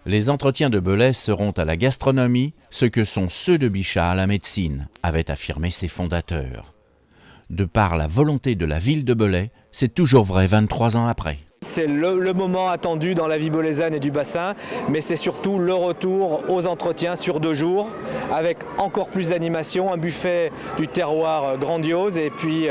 Les entretiens de Belay seront à la gastronomie ce que sont ceux de Bichat à la médecine, avaient affirmé ses fondateurs. De par la volonté de la ville de Belay, c'est toujours vrai 23 ans après. C'est le moment attendu dans la vie belaysaine et du bassin, mais c'est surtout le retour aux entretiens sur 2 jours, avec encore plus d'animation, un buffet du terroir grandiose et puis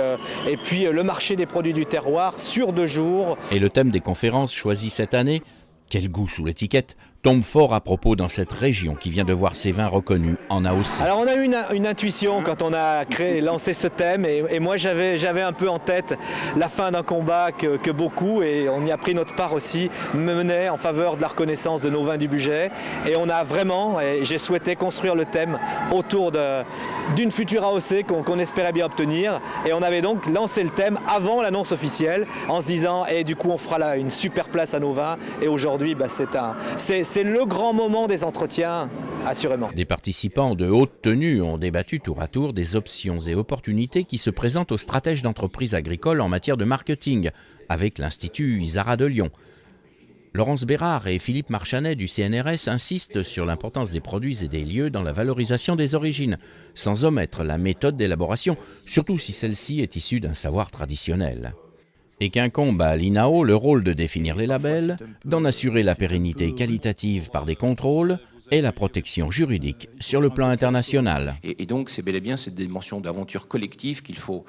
le marché des produits du terroir sur 2 jours. Et le thème des conférences choisi cette année, quel goût sous l'étiquette, tombe fort à propos dans cette région qui vient de voir ses vins reconnus en AOC. Alors on a eu une intuition quand on a lancé ce thème et moi j'avais un peu en tête la fin d'un combat que beaucoup, et on y a pris notre part aussi, menait en faveur de la reconnaissance de nos vins du budget, et on a vraiment, et j'ai souhaité construire le thème autour d'une future AOC qu'on espérait bien obtenir, et on avait donc lancé le thème avant l'annonce officielle en se disant et du coup on fera là une super place à nos vins, et aujourd'hui c'est le grand moment des entretiens, assurément. Des participants de haute tenue ont débattu tour à tour des options et opportunités qui se présentent aux stratèges d'entreprises agricoles en matière de marketing, avec l'Institut Isara de Lyon. Laurence Bérard et Philippe Marchanet du CNRS insistent sur l'importance des produits et des lieux dans la valorisation des origines, sans omettre la méthode d'élaboration, surtout si celle-ci est issue d'un savoir traditionnel. Et qu'incombe à l'INAO le rôle de définir les labels, d'en assurer la pérennité qualitative par des contrôles et la protection juridique sur le plan international. Et donc c'est bel et bien cette dimension d'aventure collective qu'il faut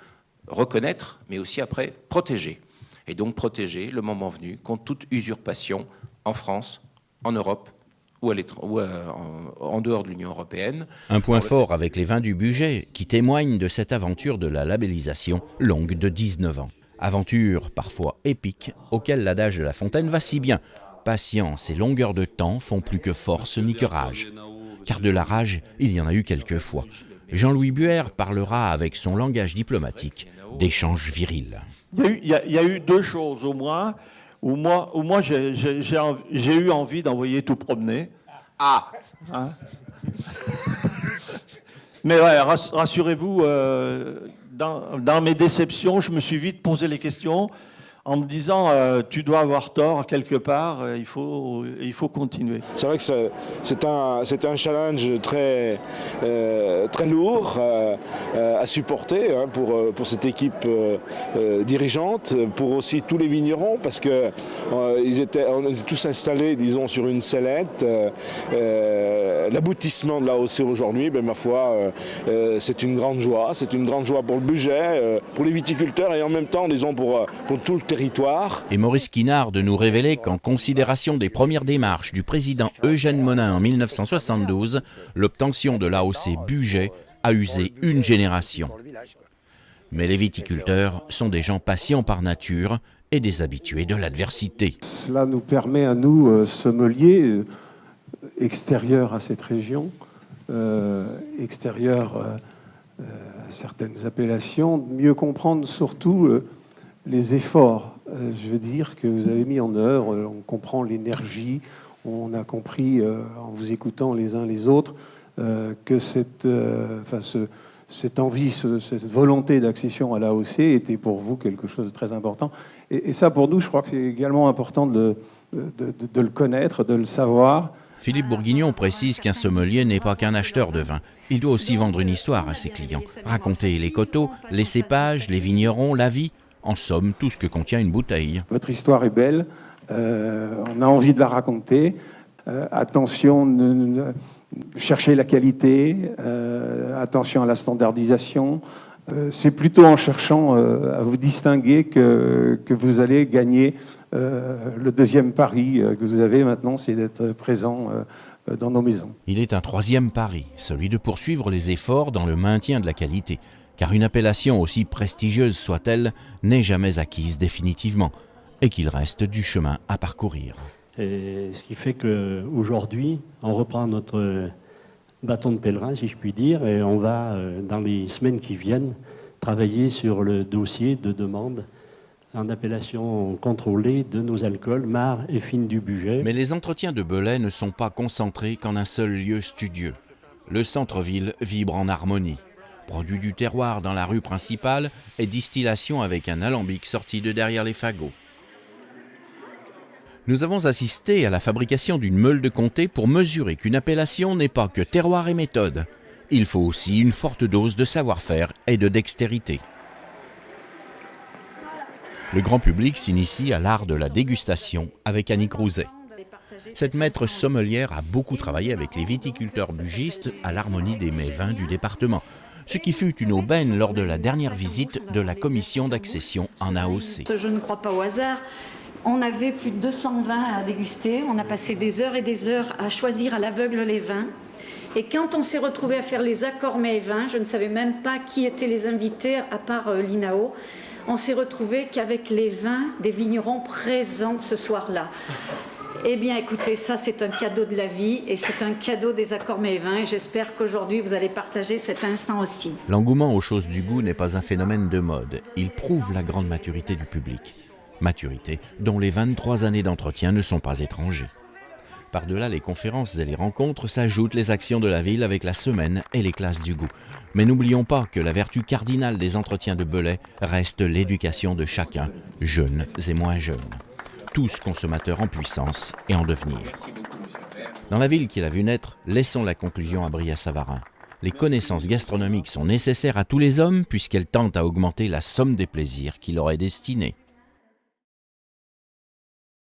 reconnaître, mais aussi après protéger. Et donc protéger le moment venu contre toute usurpation en France, en Europe ou en dehors de l'Union européenne. Un point fort avec les vins du budget qui témoignent de cette aventure de la labellisation longue de 19 ans. Aventure parfois épique, auquel l'adage de La Fontaine va si bien. Patience et longueur de temps font plus que force ni que rage. Car de la rage, il y en a eu quelquefois. Jean-Louis Buer parlera avec son langage diplomatique d'échanges virils. Il y a eu 2 choses au moins où moi j'ai eu envie d'envoyer tout promener. Ah Hein. Mais ouais, rassurez-vous, dans mes déceptions, je me suis vite posé les questions en me disant tu dois avoir tort quelque part, il faut continuer. C'est vrai que c'est un challenge très lourd à supporter pour cette équipe dirigeante, pour aussi tous les vignerons, parce que on était tous installés, disons, sur une sellette. L'aboutissement de l'AOC aujourd'hui, ma foi, c'est une grande joie. C'est une grande joie pour le budget, pour les viticulteurs et en même temps, disons, pour tout le territoire. Et Maurice Quinard de nous révéler qu'en considération des premières démarches du président Eugène Monin en 1972, l'obtention de l'AOC budget a usé une génération. Mais les viticulteurs sont des gens patients par nature et des habitués de l'adversité. Cela nous permet à nous, sommeliers, extérieurs à cette région, extérieurs à certaines appellations, de mieux comprendre surtout les efforts, je veux dire, que vous avez mis en œuvre. On comprend l'énergie, on a compris, en vous écoutant les uns les autres, que cette envie, cette volonté d'accession à l'AOC était pour vous quelque chose de très important. Et ça, pour nous, je crois que c'est également important de le connaître, de le savoir. Philippe Bourguignon précise qu'un sommelier n'est pas qu'un acheteur de vin. Il doit aussi vendre une histoire à ses clients, raconter les coteaux, les cépages, les vignerons, la vie, en somme, tout ce que contient une bouteille. Votre histoire est belle, on a envie de la raconter. Attention, cherchez la qualité, attention à la standardisation. C'est plutôt en cherchant à vous distinguer que vous allez gagner le 2e pari que vous avez maintenant, c'est d'être présent dans nos maisons. Il est un 3e pari, celui de poursuivre les efforts dans le maintien de la qualité. Car une appellation aussi prestigieuse soit-elle n'est jamais acquise définitivement et qu'il reste du chemin à parcourir. Et ce qui fait qu'aujourd'hui, on reprend notre bâton de pèlerin, si je puis dire, et on va, dans les semaines qui viennent, travailler sur le dossier de demande en appellation contrôlée de nos alcools, Mar et Fine du budget. Mais les entretiens de Belay ne sont pas concentrés qu'en un seul lieu studieux. Le centre-ville vibre en harmonie. Produit du terroir dans la rue principale et distillation avec un alambic sorti de derrière les fagots. Nous avons assisté à la fabrication d'une meule de comté pour mesurer qu'une appellation n'est pas que terroir et méthode. Il faut aussi une forte dose de savoir-faire et de dextérité. Le grand public s'initie à l'art de la dégustation avec Annick Rouzet. Cette maître sommelière a beaucoup travaillé avec les viticulteurs bugistes à l'harmonie des mets vins du département, ce qui fut une aubaine lors de la dernière visite de la commission d'accession en AOC. Je ne crois pas au hasard. On avait plus de 200 vins à déguster. On a passé des heures et des heures à choisir à l'aveugle les vins. Et quand on s'est retrouvé à faire les accords mets et vins, je ne savais même pas qui étaient les invités à part l'INAO. On s'est retrouvé qu'avec les vins des vignerons présents ce soir-là. Eh bien, écoutez, ça, c'est un cadeau de la vie et c'est un cadeau des accords mets et vins. Et j'espère qu'aujourd'hui, vous allez partager cet instant aussi. L'engouement aux choses du goût n'est pas un phénomène de mode. Il prouve la grande maturité du public. Maturité dont les 23 années d'entretien ne sont pas étrangers. Par-delà les conférences et les rencontres s'ajoutent les actions de la ville avec la semaine et les classes du goût. Mais n'oublions pas que la vertu cardinale des entretiens de Belay reste l'éducation de chacun, jeunes et moins jeunes. Tous consommateurs en puissance et en devenir. Dans la ville qu'il a vu naître, laissons la conclusion à Brillat-Savarin. Les connaissances gastronomiques sont nécessaires à tous les hommes puisqu'elles tentent à augmenter la somme des plaisirs qui leur est destinée.